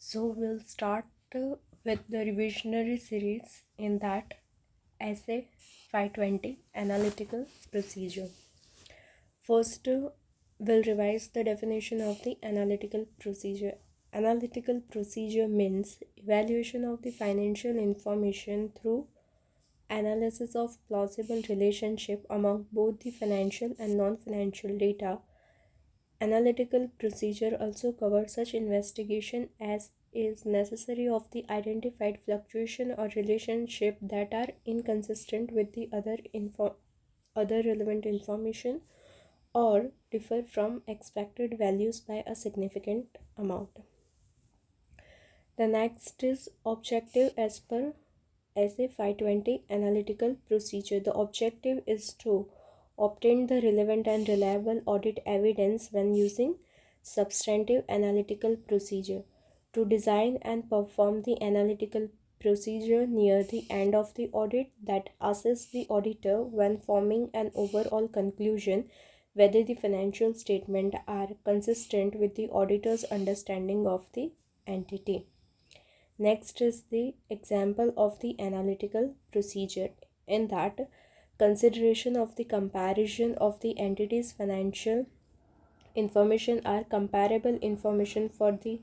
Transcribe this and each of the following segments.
So we'll start with the revisionary series in that essay 520 analytical procedure. First, we'll revise the definition of the analytical procedure. Analytical procedure means evaluation of the financial information through analysis of plausible relationship among both the financial and non-financial data. Analytical procedure also covers such investigation as is necessary of the identified fluctuation or relationship that are inconsistent with the other relevant information or differ from expected values by a significant amount. The next is objective as per SA 520 analytical procedure. The objective is to obtain the relevant and reliable audit evidence when using substantive analytical procedure. To design and perform the analytical procedure near the end of the audit that assists the auditor when forming an overall conclusion whether the financial statements are consistent with the auditor's understanding of the entity. Next is the example of the analytical procedure. In that, consideration of the comparison of the entity's financial information are comparable information for the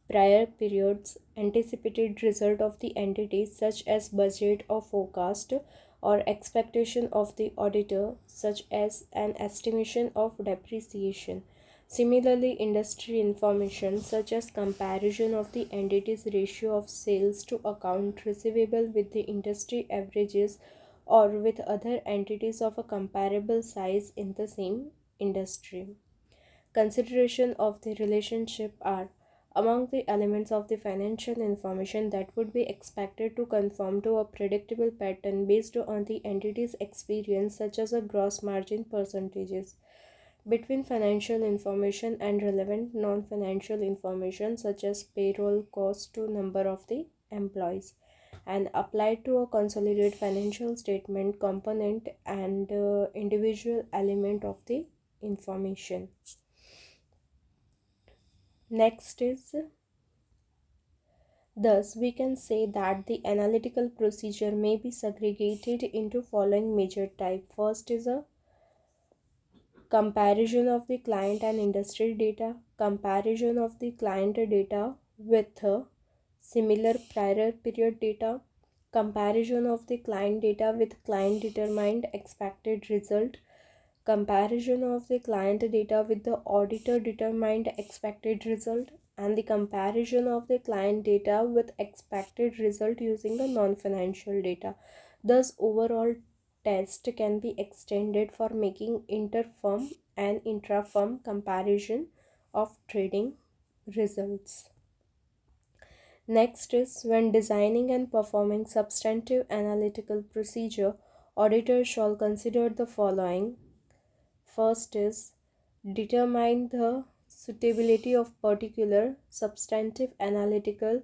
prior periods, anticipated result of the entity such as budget or forecast, or expectation of the auditor such as an estimation of depreciation. Similarly, industry information such as comparison of the entity's ratio of sales to account receivable with the industry averages or with other entities of a comparable size in the same industry. Consideration of the relationship are among the elements of the financial information that would be expected to conform to a predictable pattern based on the entity's experience, such as a gross margin percentages between financial information and relevant non-financial information such as payroll cost to number of the employees, and applied to a consolidated financial statement component and individual element of the information. Next is, thus we can say that the analytical procedure may be segregated into following major type. First is a comparison of the client and industry data, comparison of the client data with similar prior period data, comparison of the client data with client determined expected result, comparison of the client data with the auditor determined expected result, and the comparison of the client data with expected result using the non-financial data. Thus, overall test can be extended for making inter-firm and intra-firm comparison of trading results. Next is, when designing and performing substantive analytical procedure, auditors shall consider the following. First is, determine the suitability of particular substantive analytical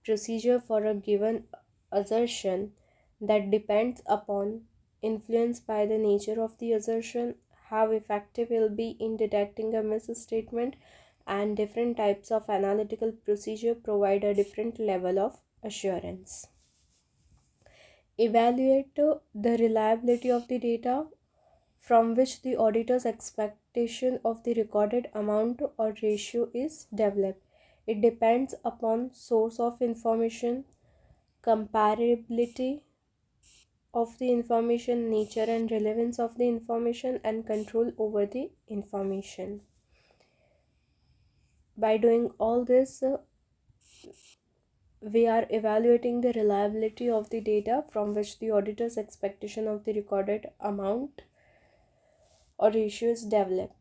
procedure for a given assertion that depends upon, influenced by the nature of the assertion, how effective it will be in detecting a misstatement, and different types of analytical procedure provide a different level of assurance. Evaluate the reliability of the data from which the auditor's expectation of the recorded amount or ratio is developed. It depends upon source of information, comparability of the information, nature and relevance of the information, and control over the information. By doing all this, we are evaluating the reliability of the data from which the auditor's expectation of the recorded amount or ratio is developed.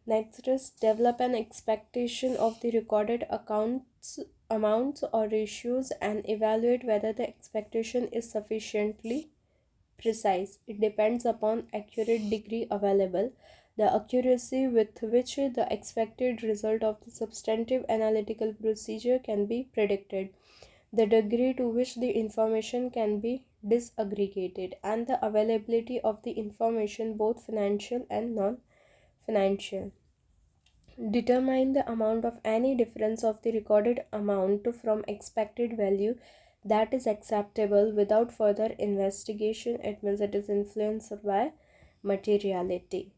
Next is, develop an expectation of the recorded amounts or ratios and evaluate whether the expectation is sufficiently precise. It depends upon accurate degree available, the accuracy with which the expected result of the substantive analytical procedure can be predicted, the degree to which the information can be disaggregated, and the availability of the information, both financial and non-financial. Determine the amount of any difference of the recorded amount from expected value that is acceptable without further investigation. It means it is influenced by materiality.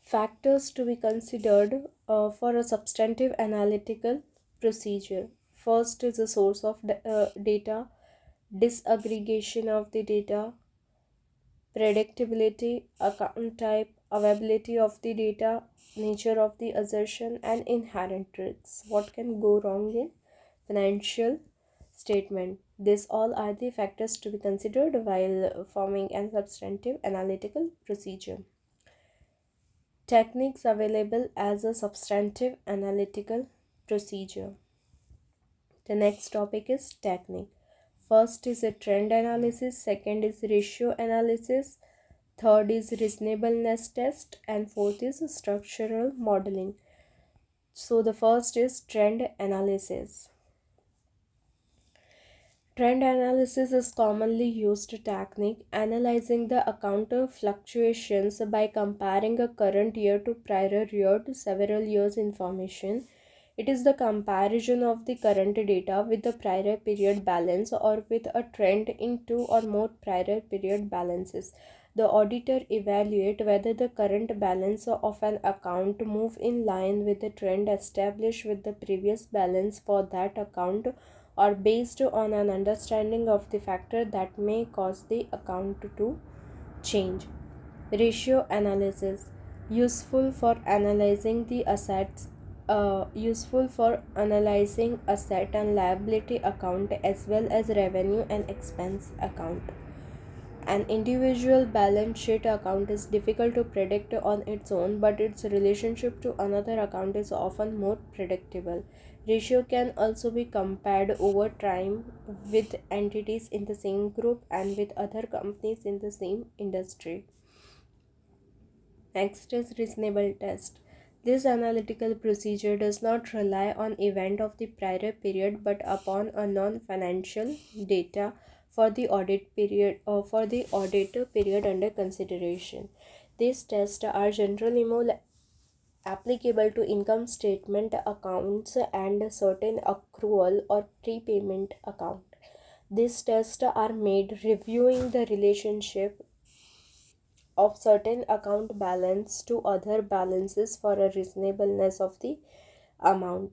Factors to be considered for a substantive analytical procedure. First is the source of data, disaggregation of the data, predictability, account type, availability of the data, nature of the assertion, and inherent risks. What can go wrong in financial statement? These all are the factors to be considered while forming a substantive analytical procedure. Techniques available as a substantive analytical procedure. The next topic is technique. First is a trend analysis, second is ratio analysis, third is reasonableness test, and fourth is structural modeling. So the first is trend analysis. Trend analysis is commonly used technique analyzing the account of fluctuations by comparing a current year to prior year to several years information. It is the comparison of the current data with the prior period balance or with a trend in two or more prior period balances. The auditor evaluate whether the current balance of an account move in line with the trend established with the previous balance for that account or based on an understanding of the factor that may cause the account to change. Ratio analysis useful for analyzing the assets useful for analyzing asset and liability account as well as revenue and expense account. An individual balance sheet account is difficult to predict on its own, but its relationship to another account is often more predictable. Ratio can also be compared over time with entities in the same group and with other companies in the same industry. Next is reasonable test. This analytical procedure does not rely on event of the prior period but upon a non-financial data for the audit period or for the audit period under consideration. These tests are generally more applicable to income statement accounts and certain accrual or prepayment account. These tests are made reviewing the relationship of certain account balance to other balances for a reasonableness of the amount.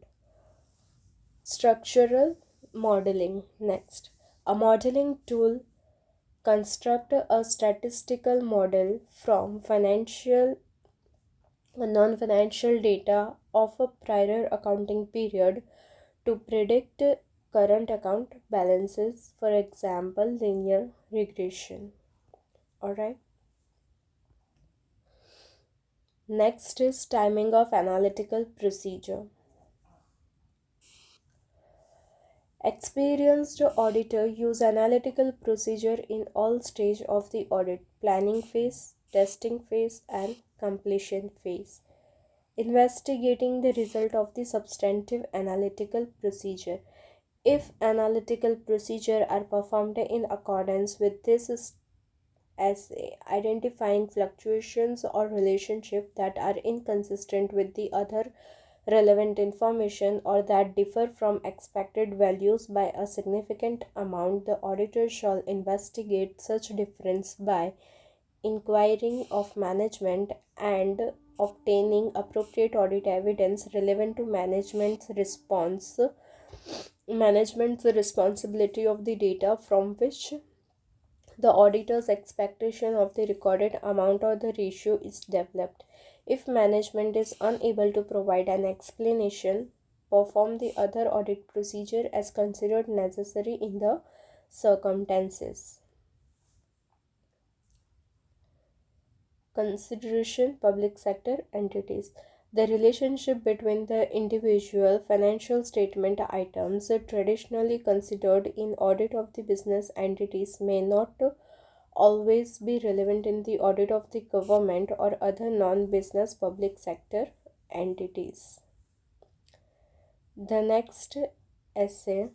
Structural modeling. Next, a modeling tool construct a statistical model from financial and non-financial data of a prior accounting period to predict current account balances, for example linear regression. All right. Next is timing of analytical procedure. Experienced auditor use analytical procedure in all stage of the audit: planning phase, testing phase, and completion phase. Investigating the result of the substantive analytical procedure. If analytical procedure are performed in accordance with this as identifying fluctuations or relationships that are inconsistent with the other relevant information or that differ from expected values by a significant amount, the auditor shall investigate such difference by inquiring of management and obtaining appropriate audit evidence relevant to management's responsibility of the data from which the auditor's expectation of the recorded amount or the ratio is developed. If management is unable to provide an explanation, perform the other audit procedure as considered necessary in the circumstances. Consideration public sector entities. The relationship between the individual financial statement items traditionally considered in audit of the business entities may not always be relevant in the audit of the government or other non-business public sector entities. The next essay